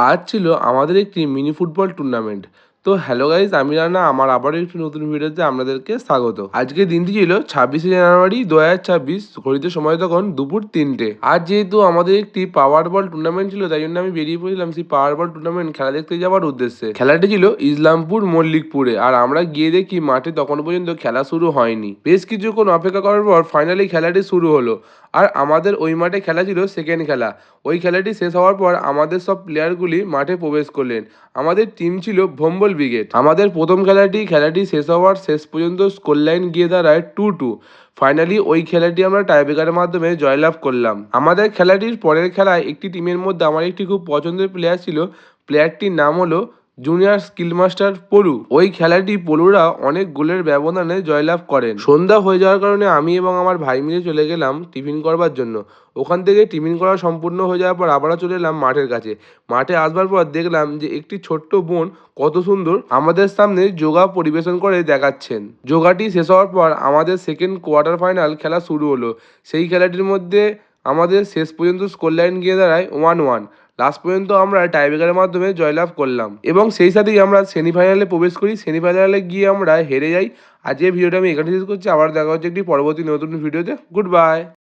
আজ ছিল আমাদের একটি মিনি ফুটবল টুর্নামেন্ট। তো হ্যালো গাইজ, আমি রানা, আমার আবারও একটি নতুন ভিডিওতে আপনাদেরকে স্বাগত। আজকের দিনটি ছিল 26শে জানুয়ারি 2026, ঘড়িতে সময় তখন দুপুর 3টে। আজ যেহেতু আমাদের একটি পাওয়ার বল টুর্নামেন্ট ছিল, তাই জন্য আমি বেরিয়ে পড়েছিলাম সেই পাওয়ার বল টুর্নামেন্ট খেলা দেখতে যাওয়ার উদ্দেশ্যে। খেলাটি ছিল ইসলামপুর মল্লিকপুরে, আর আমরা গিয়ে দেখি মাঠে তখন পর্যন্ত খেলা শুরু হয়নি। বেশ কিছুক্ষণ অপেক্ষা করার পর ফাইনালি খেলাটি শুরু হলো। আর আমাদের ওই মাঠে খেলা ছিল সেকেন্ড খেলা। ওই খেলাটি শেষ হওয়ার পর আমাদের সব প্লেয়ারগুলি মাঠে প্রবেশ করলেন। আমাদের টিম ছিল ভম্বল ব্রিগেড। আমাদের প্রথম খেলাটি শেষ হওয়ার শেষ পর্যন্ত স্কোর লাইন গিয়ে দাঁড়ায় 2-2। ফাইনালি ওই খেলাটি আমরা টাইব্রেকারের মাধ্যমে জয়লাভ করলাম। আমাদের খেলাটির পরের খেলায় একটি টিমের মধ্যে আমার একটি খুব পছন্দের প্লেয়ার ছিল। প্লেয়ারটির নাম হলো জুনিয়র স্কিল মাস্টার পলু। ওই খেলাটি পলুরা অনেক গোলের ব্যবধানে জয়লাভ করেন। সন্ধ্যা হয়ে যাওয়ার কারণে আমি এবং আমার ভাই মিলে চলে গেলাম টিফিন করবার জন্য। ওখান থেকে টিফিন করা সম্পূর্ণ হয়ে যাওয়ার পর আবারও চলে এলাম মাঠের কাছে। মাঠে আসবার পর দেখলাম যে একটি ছোট্ট বোন কত সুন্দর আমাদের সামনে যোগা পরিবেশন করে দেখাচ্ছেন। যোগাটি শেষ হওয়ার পর আমাদের সেকেন্ড কোয়ার্টার ফাইনাল খেলা শুরু হলো। সেই খেলাটির মধ্যে আমাদের শেষ পর্যন্ত স্কোর লাইন গিয়ে দাঁড়ায় 1-1। লাস্ট পর্যন্ত আমরা টাইব্রেকারের মাধ্যমে জয়লাভ করলাম এবং সেই সাথেই আমরা সেমিফাইনালে প্রবেশ করি। সেমিফাইনালে গিয়ে আমরা হেরে যাই। আজকের ভিডিওটা আমি এখানে শেষ করছি। আবার দেখা হচ্ছে একটি পরবর্তী নতুন ভিডিওতে। Good bye.